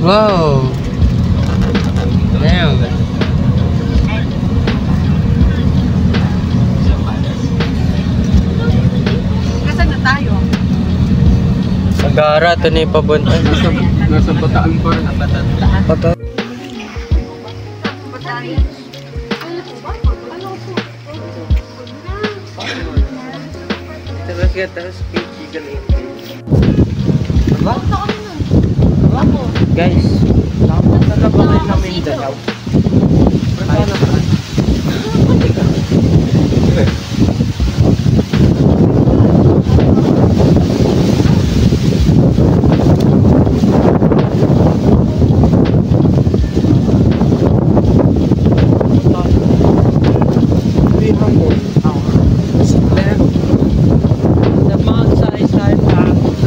Wow! Damn! Nasaan na tayo? Sagara, ito na yung pabuntay. Nasa Bataan pa rin. Pata. Terus ya, terus PG ganun. Diba? Guys, nakapunta na ba kayo ng Mindanao? Ay, naman.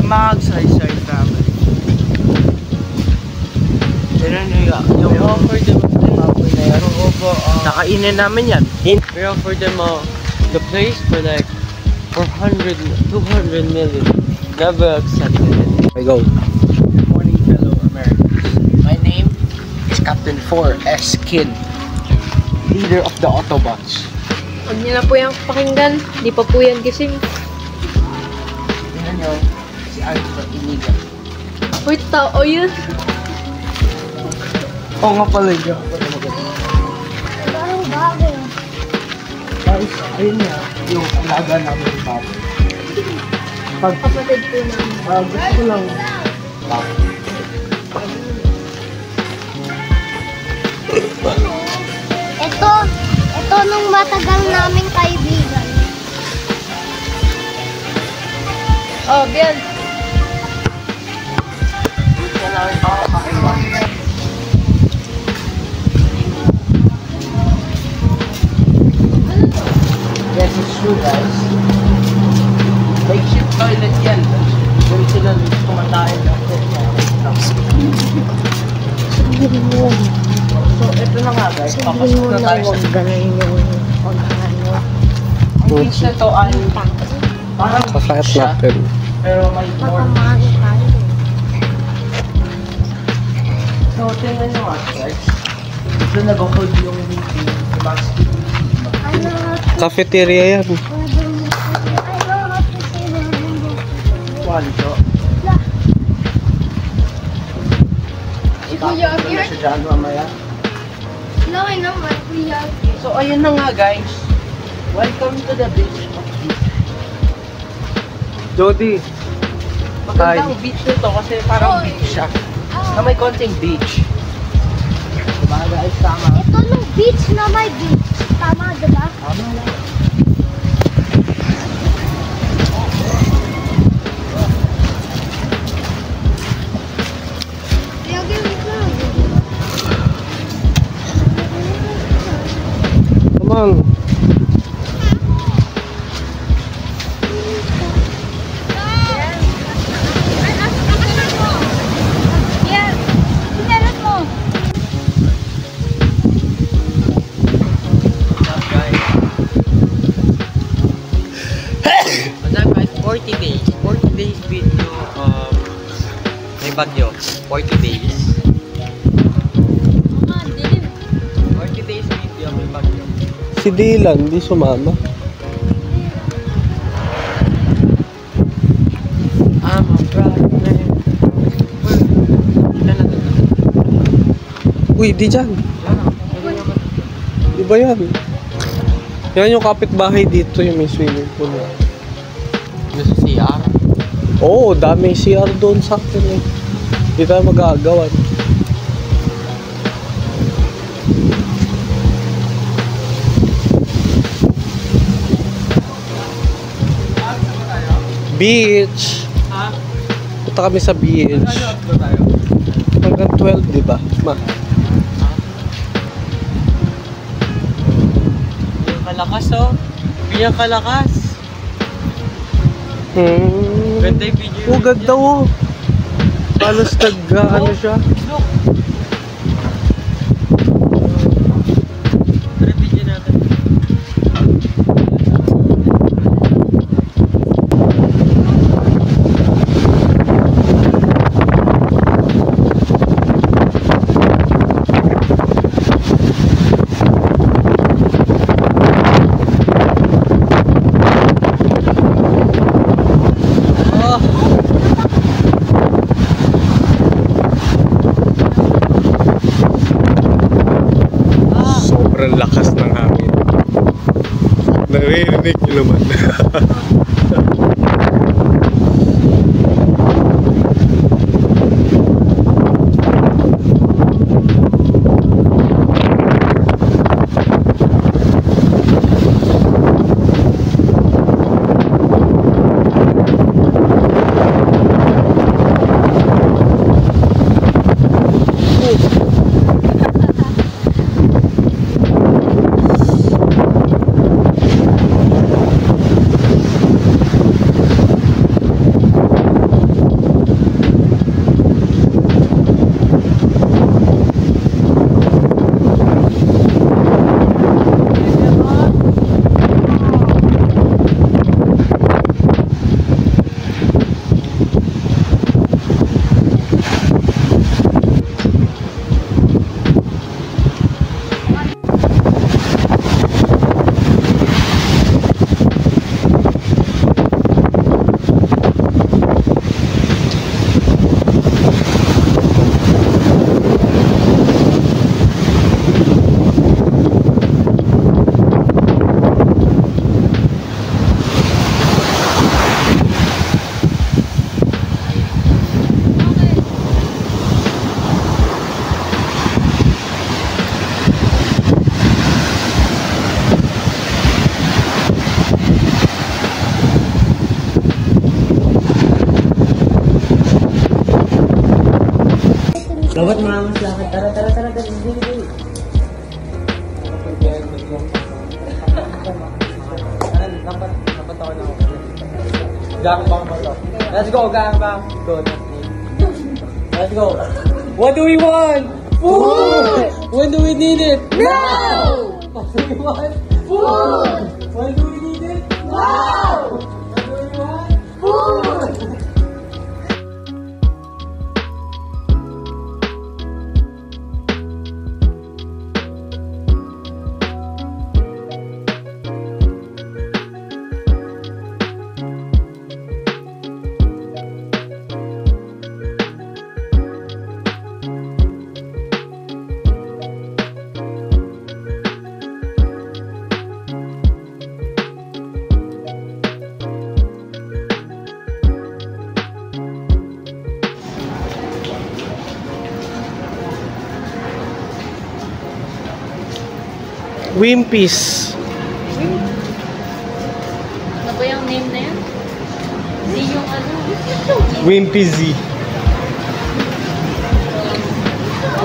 Mag-say-say family. Yung offer them nakainin namin yan. We offer them the place for like 400, 200 million. Never accepted it. I go. Good morning, fellow Americans. My name is Captain 4S Kid, leader of the Autobots. Huwag niyo na po yung pakinggan. Di pa po yan gising. Tingnan nyo, si Alpha Iniga. Uy, tao yun. Oo nga pala yun. Parang bagay. Guys, ayun nga, yung alaga namin yung baboy. Kapatid po namin. Gusto ko lang Ito nung matagal naming kaibigan. Oh, Bian. kailangan pa ako kakaiwan. Yes, it's true guys. Makeshift toilet yan. Doon sila kumatayin ng So, ito na nga guys. Papasok na tayo sa gano'n yung pag-ano. ang beach na to ay parang beach siya, pero may more. Papamahal tayo. So, tingnan nyo nga guys. Ito nag-hold yung meeting. Cafeteria yan. Qualito. Kuya, I'm here. Sa dyan mamaya. No, I know my kuya. So, ayun na nga guys. Welcome to the beach of beach. Jody. Magandang beach nito kasi parang beach siya. Na may konting beach. Diba guys? Tama. Ito nung beach na may beach. Tama, diba? Tama lang. Come on. Madam guys, 40 days. 40 days video may bagyo. 40 days. 40 days video may bagyo. Si Dylan, di sumama. I'm a proud man. Ilan na ito? Uy, di dyan. Di ba yan? Yan yung kapitbahay dito, yung may swimming pool. Yung sa CR? Oo, daming CR doon sa akin eh. Di tayo magagawan. Beach. Ha? Punta kami sa beach. Hanggang 12, di ba? Yung kalakas oh. Yung kalakas. Ganda yung video. Oh, ganda oh. Halos ano siya. Look. Tara video natin. naman. Dapat mas lakad. Tara, tara, tara, tara. Gangbang ba to? Let's go, gangbang. Go, let's go. What do we want? Food! When do we need it? No! What do we want? Food! When do we need it? No! What do we want? Food! Wimpy's. Ano ba yung name na yun? Di yung ano? Wimpy Z.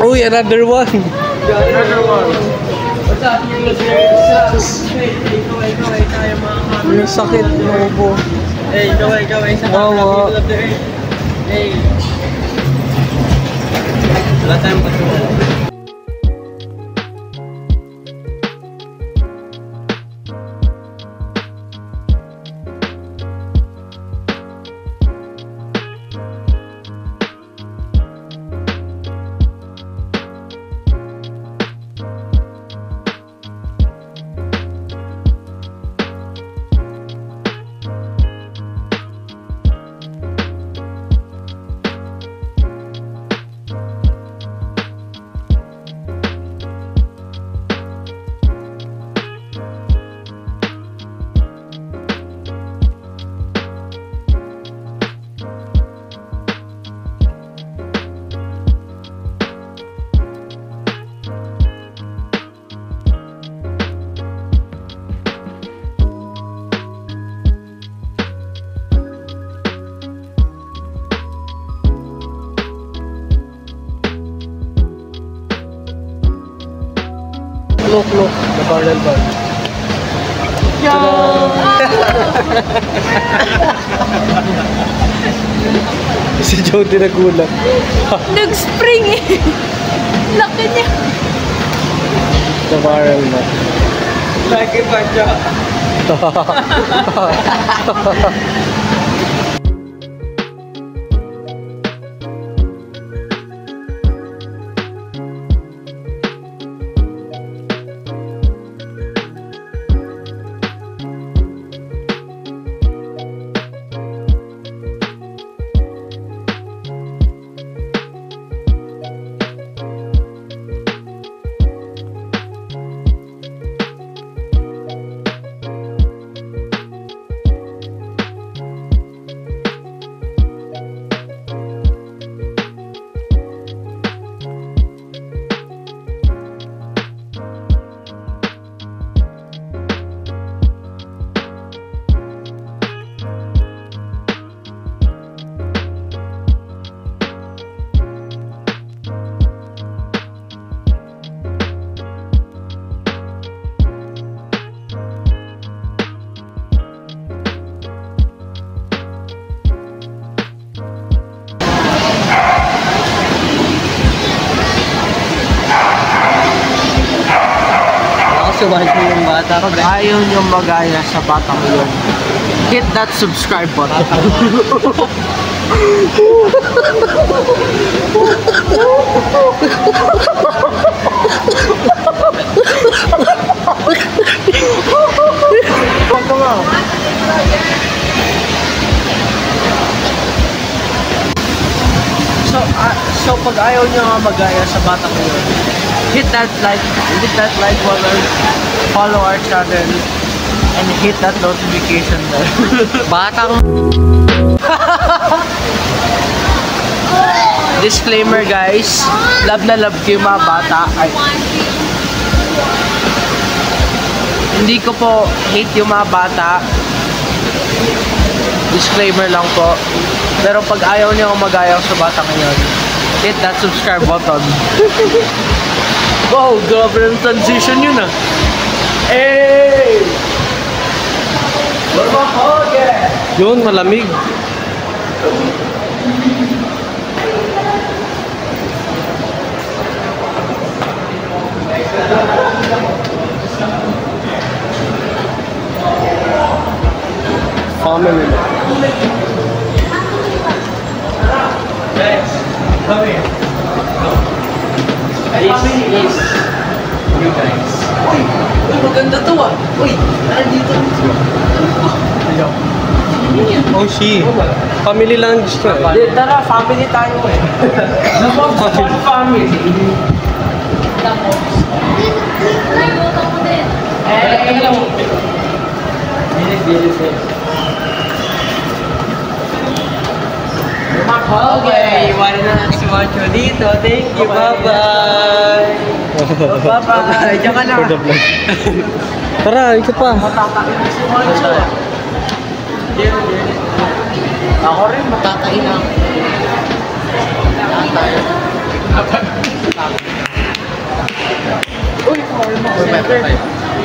Oh, another one. Another one. What's up, you listeners? Hey, tayo mga kami. Yung sakit ng ubo. Hey, gaway, sa Wawa. people of the earth. Hey. Wala tayong patuloy. Look, the barrel bar. Si Jody nagulat. Nag-spring eh. Laki niya. The barrel bar. Lagi pa siya. watch mo yung bata. Pag ayaw nyo magaya sa batang yun, hit that subscribe button. So pag ayaw nyo nga magaya sa batang yun, hit that like button, follow our channel, and hit that notification bell. Batang disclaimer guys, love na love ko yung mga bata. Ay, hindi ko po hate yung mga bata. Disclaimer lang po. Pero pag ayaw niyo magayaw sa bata ngayon, hit that subscribe button. Wow, grabe ng transition yun ah. Hey! Yun, malamig. Family. Guys, come here. This is you guys. Uy, maganda to ah. Uy, nandito. Hello. Oh, she. Family lang siya. Tara, family tayo eh. Family. Okay, wala na si Macho dito. Thank you, bye-bye. Bye-bye. Diyan ka na. For the vlog. Tara, ikot pa. Matatakin si Macho. Ako rin, matatain ako.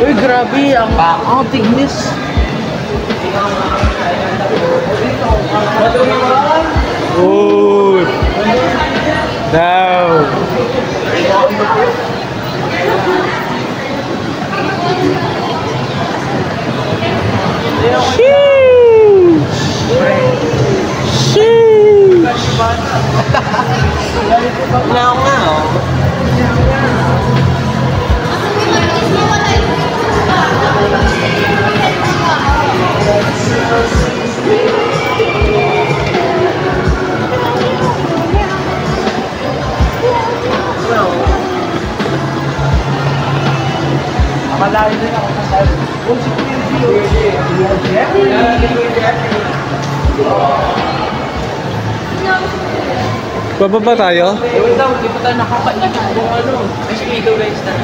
Uy, grabe. Ang tignis. Oh. Down. Now, now. Malayo din ako sa side. Kung si Bababa tayo? wait lang, di pa tayo nakakainit kung ano. May speedo guys na.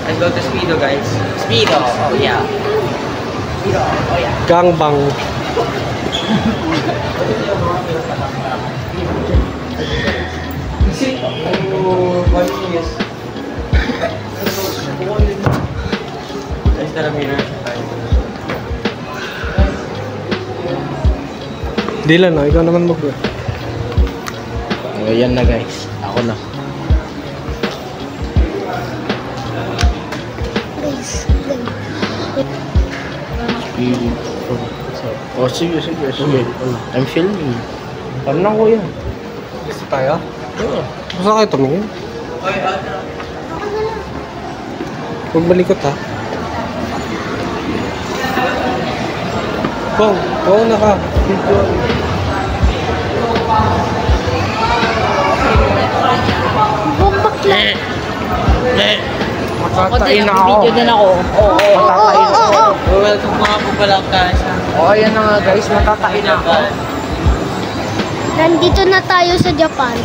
Let's go to speedo guys. Speedo, oh yeah. Speedo, oh yeah. Gangbang. Dylan, no? Ikaw naman mag-go. Ayan na guys. Ako na. Oh, sige. I'm filming. Paano na kuya? Gusto tayo? Oo. Gusto kayo tumingin? Huwag malikot ha. Wow, na ka. Video. Bumbakla. Matatain na ako. Video din ako. Oo. Matatain ako. Welcome mga po pala tayo sa... Oh, ayan na nga guys. Matatain na ako. Nandito na tayo sa Japan.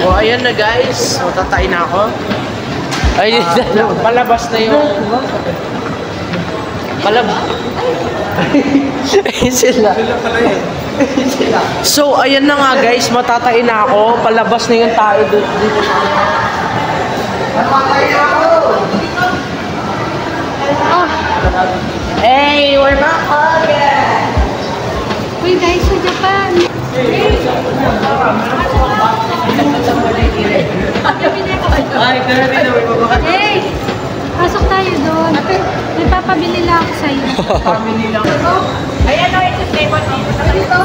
Oh, ayan na guys. Matatain na ako. Ay, palabas na yung... Sila. So, ayan na nga guys. Matatain na ako. Palabas na yung tayo dito sa... Matatain na ako! Oh. Hey, we're back again! Uy guys, sa Japan. Ay, grabe na. Hey! Papabili lang ako sa'yo. Family lang. Ayan o, ito flavor dito.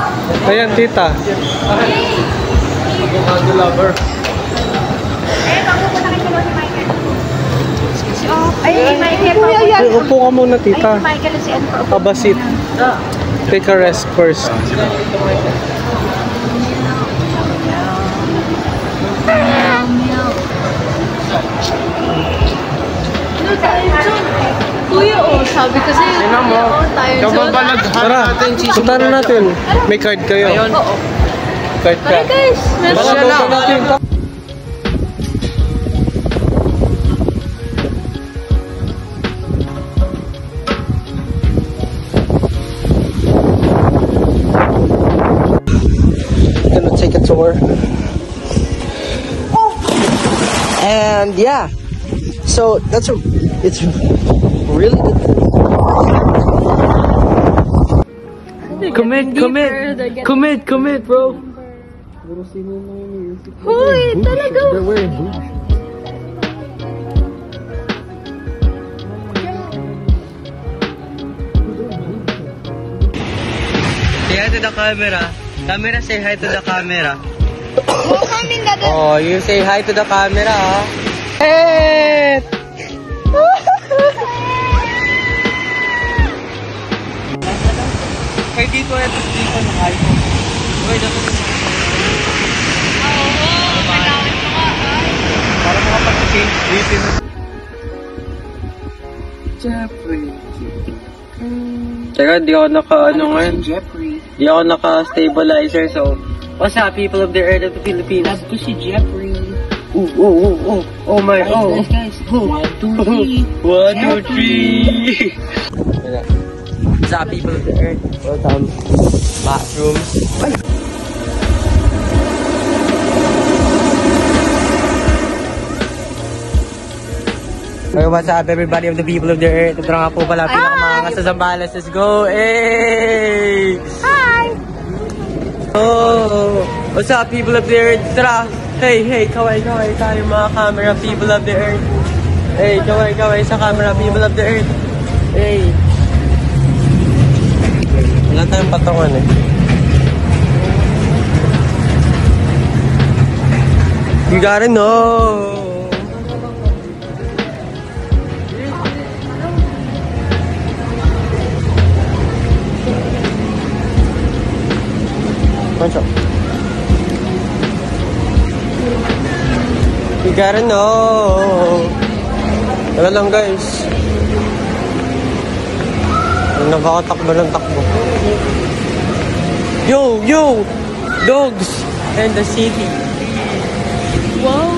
Ayan, tita. Avocado lover. Eh, magpupunta kayo si Michael. Ayun si Michael. Upo ka muna, tita. Ayun si Michael at si Ann. Have a seat. Take a rest first. Kuya, oh, sabi kasi, oh, tayo dyan. Tara, punta na natin. May card kayo. Ayun. Card ka. Ay guys, Baka Siya lang. punta natin. Gonna take a tour. And yeah, so it's really good. Commit, bro. Hoy, talaga. Say hi to the camera. Camera, say hi to the camera. Coming na din. Oh, you say hi to the camera, ha? Hey! Kaya dito, ito dito na hi ko. Wait, ito. Para makapag-change dito na. Jeffrey. Teka, di ako naka-ano ngayon. Di ako naka-stabilizer, so... What's up, people of the earth of the Philippines? That's si Jeffrey. Oh my, oh. Guys, 1, 2, 3. 1, 2, 3. What's up, people of the earth? Welcome. Bathrooms. Ay! Okay, what's up, everybody of the people of the earth? Ito nga po pala, pinaka mga sa Zambales. Let's go! Hey! Hi! Oh! What's up, people of the earth? Tara! Hey, kaway tayo mga camera people of the earth. Hey, kaway sa camera people of the earth. Hey! Wala tayong patungan eh. You gotta know! Pancho. You gotta know. Wala lang guys. Nakakatakbo ng takbo. Yo! Dogs! And the city. Wow!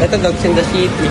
Ito, dogs in the city.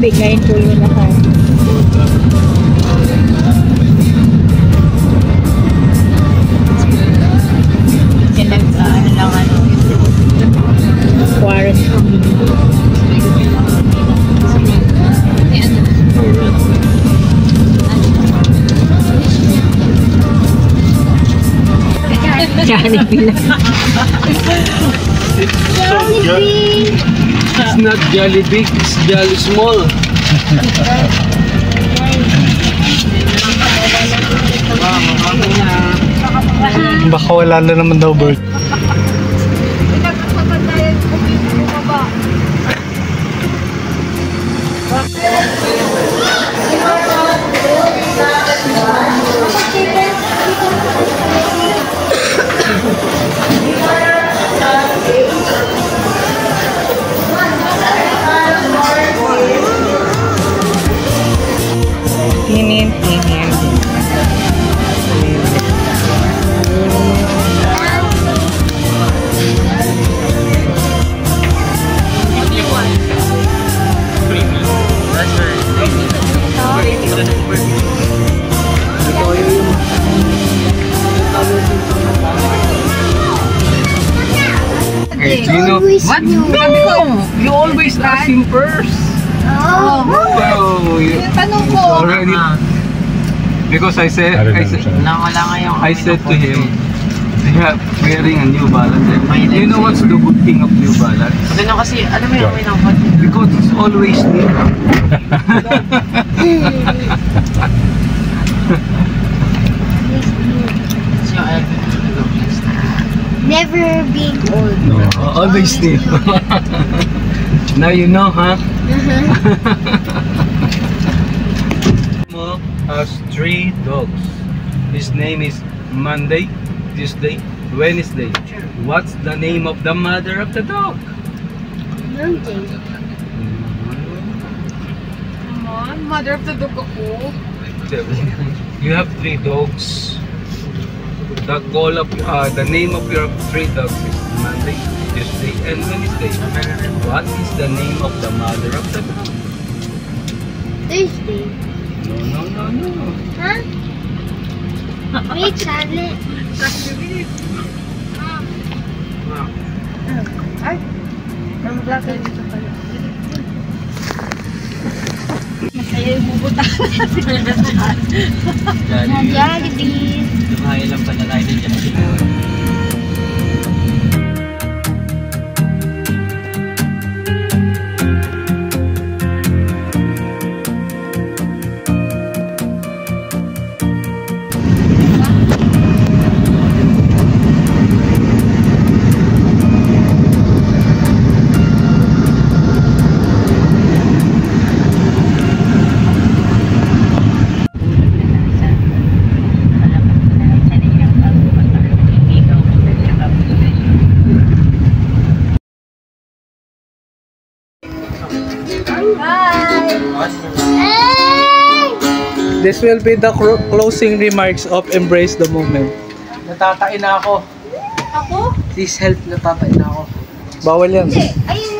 Biglayin po yung lahat. Quarantine. Jollibee lang. It's not Jolly Big, it's Jolly Small. Baka wala na naman daw, Bert. Okay, do you know what? No, you always ask him first. Oh, So you tanong ko. already because I said I said to him, they are wearing a New Balance. You know what's the good thing of New Balance? Kasi, alam mo yung may nangkot. Because it's always new. Never being old. Always new. Now you know, huh? Mo has 3 dogs. His name is Monday, Tuesday, Wednesday. What's the name of the mother of the dog? Monday. Mother of the dog ako. You have 3 dogs. The name of your 3 dogs is Monday, Tuesday, and Wednesday. What is the name of the mother of the dog? Thursday. No. Huh? Wait, Charlotte. Ay, ang black and ito pala. Masaya yung bubuta. Jollibee. Lumayo lang pala tayo din dyan. This will be the closing remarks of Embrace the Moment. Natatain na ako. Ako? Please help, natatain na ako. Bawal yan. Ayun